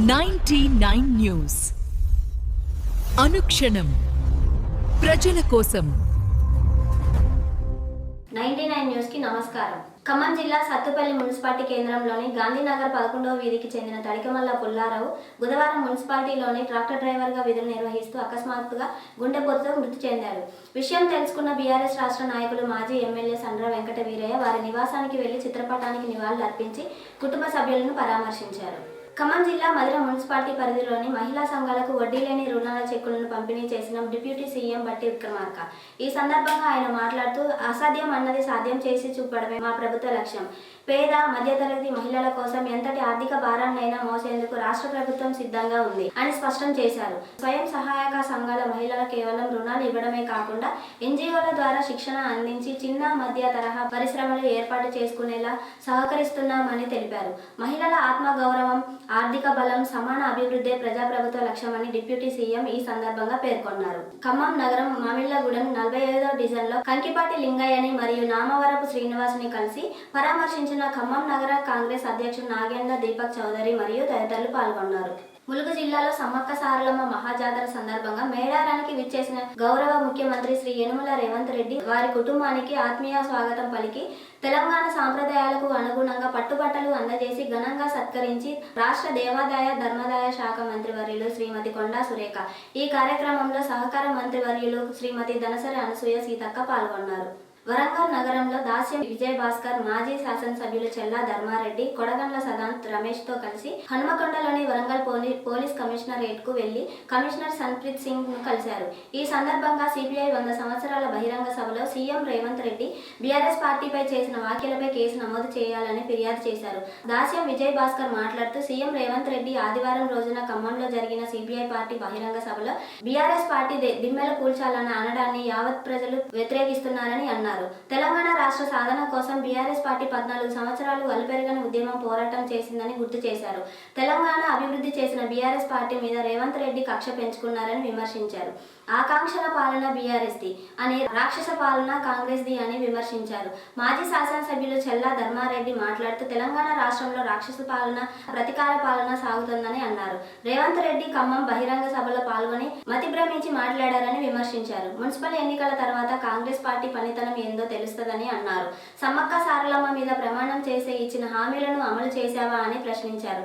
99 news అనుక్షణం ప్రజల కోసం. 99 news కి నమస్కారం. ఖమ్మం జిల్లా సత్తుపల్లి మున్సిపాలిటీ కేంద్రంలోని గాంధీనగర్ 11వ వీధికి చెందిన తడికమల్ల పుల్లారావు బుధవారం మున్సిపాలిటీలోని ట్రాక్టర్ డ్రైవర్గా విధులు నిర్వహిస్తూ అకస్మాత్తుగా గుండెపోటుతో మృతి చెందారు. విషయం తెలుసుకున్న బీఆర్ఎస్ రాష్ట్ర నాయకులు మాజీ ఎమ్మెల్యే సండ్ర వెంకట వీరయ్య వారి నివాసానికి వెళ్లి చిత్రపటానికి నివాళులు అర్పించి కుటుంబ సభ్యులను పరామర్శించారు. ఖమ్మం జిల్లా మధిర మున్సిపాలిటీ పరిధిలోని మహిళా సంఘాలకు వడ్డీ లేని రుణాల చెక్కులను పంపిణీ చేసిన డిప్యూటీ సీఎం బట్టి విక్రమార్క. ఈ సందర్భంగా ఆయన మాట్లాడుతూ అసాధ్యం అన్నది సాధ్యం చేసి చూపడమే మా ప్రభుత్వ లక్ష్యం. పేద మధ్యతరగతి మహిళల కోసం ఎంతటి ఆర్థిక భారాన్నైనా మోసేందుకు రాష్ట్ర ప్రభుత్వం సిద్ధంగా ఉంది అని స్పష్టం చేశారు. స్వయం సహాయక సంఘాల మహిళలు కేవలం రుణాలు ఇవ్వడమే కాకుండా ఎన్జీఓల ద్వారా శిక్షణ అందించి చిన్న మధ్య తరహా పరిశ్రమలు ఏర్పాటు చేసుకునేలా సహకరిస్తున్నామని తెలిపారు. మహిళల ఆత్మగౌరవం, ఆర్థిక బలం, సమాన అభివృద్ధి ప్రజాప్రభుత్వ లక్ష్యమని డిప్యూటీ సీఎం ఈ సందర్భంగా పేర్కొన్నారు. ఖమ్మం నగరం మామిళ్లగూడెం 45వ డివిజన్లో కంకిపాటి లింగయ్యని మరియు నామవరపు శ్రీనివాసుని కలిసి పరామర్శించిన ఖమ్మం నగర కాంగ్రెస్ అధ్యక్షుడు నాగేంద్ర దీపక్ చౌదరి మరియు తదితరులు పాల్గొన్నారు. ములుగు జిల్లాలో సమ్మక్క సారలమ్మ మహాజాతర సందర్భంగా మేడారానికి విచ్చేసిన గౌరవ ముఖ్యమంత్రి శ్రీ యనుమల రేవంత్ రెడ్డి వారి కుటుంబానికి ఆత్మీయ స్వాగతం పలికి తెలంగాణ సాంప్రదాయాలకు అనుగుణంగా పట్టుబట్టలు అందజేసి ఘనంగా సత్కరించి రాష్ట్ర దేవాదాయ ధర్మాదాయ శాఖ మంత్రివర్యులు శ్రీమతి కొండా సురేఖ, ఈ కార్యక్రమంలో సహకార మంత్రివర్యులు శ్రీమతి ధనసరి అనసూయ సీతక్క పాల్గొన్నారు. వరంగల్ నగరంలో దాస్యం విజయ్ భాస్కర్, మాజీ శాసనసభ్యులు చెల్లా ధర్మారెడ్డి, కొడగండ్ల సదాంత్ రమేష్ తో కలిసి హనుమకొండలోని వరంగల్ పోలీస్ కమిషనరేట్ కు వెళ్లి కమిషనర్ సన్ప్రీత్ సింగ్ ను కలిశారు. ఈ సందర్భంగా సిపిఐ 100 సంవత్సరాల బహిరంగ సభలో సీఎం రేవంత్ రెడ్డి బీఆర్ఎస్ పార్టీపై చేసిన వ్యాఖ్యలపై కేసు నమోదు చేయాలని ఫిర్యాదు చేశారు. దాస్యం విజయ్ భాస్కర్ మాట్లాడుతూ సీఎం రేవంత్ రెడ్డి ఆదివారం రోజున ఖమ్మంలో జరిగిన సిపిఐ పార్టీ బహిరంగ సభలో బీఆర్ఎస్ పార్టీ దిమ్మెలు కూల్చాలని అనడాన్ని యావత్ ప్రజలు వ్యతిరేకిస్తున్నారని అన్నారు. తెలంగాణ రాష్ట్ర సాధన కోసం బీఆర్ఎస్ పార్టీ 14 సంవత్సరాలు అలుపెరగని ఉద్యమం పోరాటం చేసిందని గుర్తు చేశారు. తెలంగాణ అభివృద్ధి చేసిన బీఆర్ఎస్ పార్టీ మీద రేవంత్ రెడ్డి కక్ష పెంచుకున్నారని విమర్శించారు. ఆకాంక్షల పాలన బీఆర్ఎస్ది అని, రాక్షస పాలన కాంగ్రెస్ది అని విమర్శించారు. మాజీ శాసనసభ్యులు చెల్లా ధర్మారెడ్డి మాట్లాడుతూ తెలంగాణ రాష్ట్రంలో రాక్షస పాలన, ప్రతీకార పాలన సాగుతుందని అన్నారు. రేవంత్ రెడ్డి ఖమ్మం బహిరంగ సభలో పాల్గొని మతి భ్రమించి మాట్లాడారని విమర్శించారు. మున్సిపల్ ఎన్నికల తర్వాత కాంగ్రెస్ పార్టీ పనితనం ఏందో తెలుస్తుందని అన్నారు. సమ్మక్క సారలమ్మ మీద ప్రమాణం చేసే ఇచ్చిన హామీలను అమలు చేశావా అని ప్రశ్నించారు.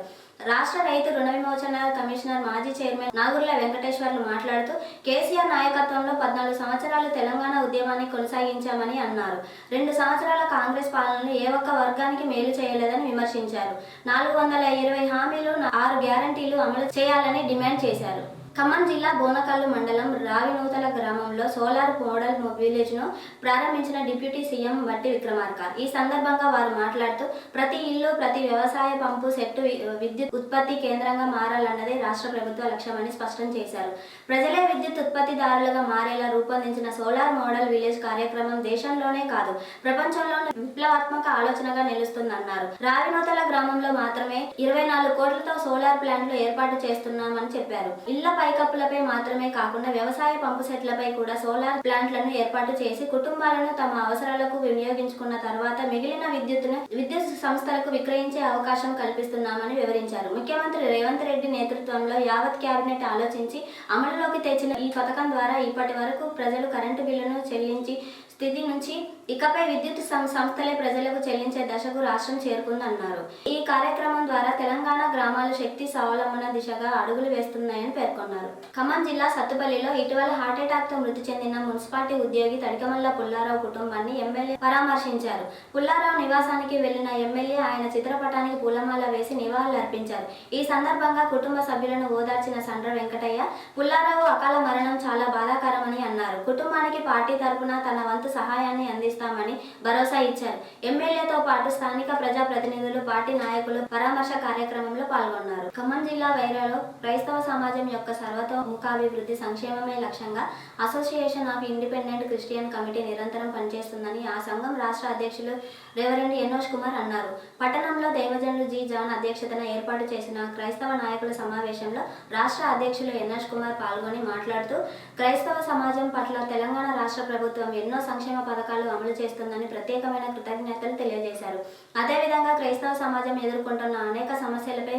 రాష్ట్ర రైతు రుణ విమోచన కమిషనర్ మాజీ చైర్మన్ నాగుర్ల వెంకటేశ్వర్లు మాట్లాడుతూ కేసీఆర్ నాయకత్వంలో 14 సంవత్సరాలు తెలంగాణ ఉద్యమాన్ని కొనసాగించామని అన్నారు. 2 సంవత్సరాల కాంగ్రెస్ పాలనలో ఏ ఒక్క వర్గానికి మేలు చేయలేదని విమర్శించారు. 420 హామీలు, 6 గ్యారంటీలు అమలు చేయాలని డిమాండ్ చేశారు. ఖమ్మం జిల్లా బోనకల్లు మండలం రావినూతల గ్రామంలో సోలార్ మోడల్ విలేజ్ ను ప్రారంభించిన డిప్యూటీ సీఎం బట్టి విక్రమార్క. ఈ సందర్భంగా వారు మాట్లాడుతూ ప్రతి ఇల్లు, ప్రతి వ్యవసాయ పంపు సెట్టు విద్యుత్ ఉత్పత్తి కేంద్రంగా మారాలన్నదే రాష్ట్ర ప్రభుత్వ లక్ష్యమని స్పష్టం చేశారు. ప్రజలే విద్యుత్ ఉత్పత్తిదారులుగా మారేలా రూపొందించిన సోలార్ మోడల్ విలేజ్ కార్యక్రమం దేశంలోనే కాదు ప్రపంచంలోనే విప్లవాత్మక ఆలోచనగా నిలుస్తుందన్నారు. రావినూతల గ్రామంలో మాత్రమే 24 కోట్లతో సోలార్ ప్లాంట్లు ఏర్పాటు చేస్తున్నామని చెప్పారు. ఇళ్ల పైకప్పులపై మాత్రమే కాకుండా వ్యవసాయ పంపు సెట్లపై కూడా సోలార్ ప్లాంట్లను ఏర్పాటు చేసి కుటుంబాలను తమ అవసరాలకు వినియోగించుకున్న తర్వాత మిగిలిన విద్యుత్ సంస్థలకు విక్రయించే అవకాశం కల్పిస్తున్నామని వివరించారు. ముఖ్యమంత్రి రేవంత్ రెడ్డి నేతృత్వంలో యావత్ కేబినెట్ ఆలోచించి అమలులోకి తెచ్చిన ఈ పథకం ద్వారా ఇప్పటి వరకు ప్రజలు కరెంటు బిల్లును చెల్లించి స్థితి నుంచి ఇకపై విద్యుత్ సంస్థలే ప్రజలకు చెల్లించే దశకు రాష్ట్రం చేరుకుందన్నారు. ఈ కార్యక్రమం ద్వారా తెలంగాణ గ్రామాల శక్తి స్వావలంబన దిశగా అడుగులు వేస్తున్నాయని పేర్కొన్నారు. ఖమ్మం జిల్లా సత్తుపల్లిలో ఇటీవల హార్ట్అటాక్ తో మృతి చెందిన మున్సిపాలిటీ ఉద్యోగి తడికమల్ల పుల్లారావు కుటుంబాన్ని ఎమ్మెల్యే పరామర్శించారు. పుల్లారావు నివాసానికి వెళ్లిన ఎమ్మెల్యే ఆయన చిత్రపటానికి పూలమాల వేసి నివాళులు అర్పించారు. ఈ సందర్భంగా కుటుంబ సభ్యులను ఓదార్చిన సండ్ర వెంకటయ్య పుల్లారావు అకాల మరణం చాలా బాధాకరమని అన్నారు. కుటుంబానికి పార్టీ తరపున తన వంతు సహాయాన్ని అందిస్తామని భరోసా ఇచ్చారు. ఎమ్మెల్యేతో పాటు స్థానిక ప్రజాప్రతినిధులు, పార్టీ నాయకులు పరామర్శ కార్యక్రమంలో పాల్గొన్నారు. ఖమ్మం జిల్లా వైరాలో క్రైస్తవ సమాజం యొక్క సర్వతోముఖాభివృద్ధి సంక్షేమమే లక్ష్యంగా association of independent Christian committee నిరంతరం పనిచేస్తుందని ఆ సంఘం రాష్ట్ర అధ్యక్షులు రెవరెండ్ ఎనోష్ కుమార్ అన్నారు. పట్టణంలో దేవజనులు జి జాన్ అధ్యక్షతన ఏర్పాటు చేసిన క్రైస్తవ నాయకుల సమావేశంలో రాష్ట్ర అధ్యక్షులు ఎనోష్ కుమార్ పాల్గొని మాట్లాడుతూ క్రైస్తవ సమాజం పట్ల తెలంగాణ రాష్ట్ర ప్రభుత్వం ఎన్నో సంక్షేమ పథకాలు అమలు చేస్తుందని ప్రత్యేకమైన కృతజ్ఞతలు తెలియజేశారు. అదేవిధంగా క్రైస్తవ సమాజం ఎదుర్కొంటున్న అనేక సమస్యలపై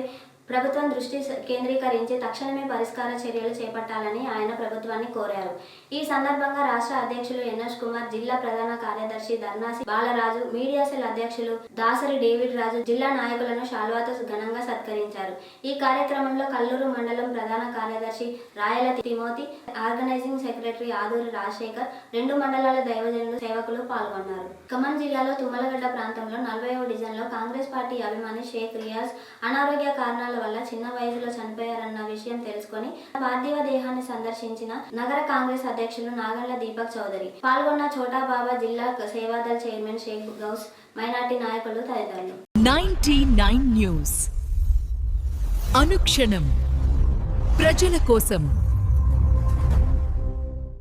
ప్రభుత్వం దృష్టి కేంద్రీకరించి తక్షణమే పరిష్కార చర్యలు చేపట్టాలని ఆయన ప్రభుత్వాన్ని కోరారు. ఈ సందర్భంగా రాష్ట్ర అధ్యక్షులు ఎన్ఎస్ కుమార్, జిల్లా ప్రధాన కార్యదర్శి ధర్నాసి బాలరాజు, మీడియా సెల్ అధ్యక్షులు దాసరి డేవిడ్ రాజు జిల్లా నాయకులను శాల్వాతో ఘనంగా సత్కరించారు. ఈ కార్యక్రమంలో కల్లూరు మండలం ప్రధాన కార్యదర్శి Rayala Timothy, organising secretary Aduri Rajasekhar, 2 మండలాల దైవజనులు, సేవకులు పాల్గొన్నారు. ఖమ్మం జిల్లాలో తుమ్మలగడ్డ ప్రాంతంలో 40వ డివిజన్లో కాంగ్రెస్ పార్టీ అభిమాని షేక్ రియాజ్ అనారోగ్య కారణాల వల్ల చిన్న వయసులో చనిపోయారన్న విషయం తెలుసుకొని పార్థివ దేహాన్ని సందర్శించిన నగర కాంగ్రెస్ అధ్యక్షులు నాగండ్ల దీపక్ చౌదరి. పాల్గొన్న చోటా బాబా, జిల్లా సేవాదల్ చైర్మన్ షేక్ గౌస్, మైనార్టీ నాయకులు తదితరులు. 99 న్యూస్ అనుక్షణం ప్రజల కోసం.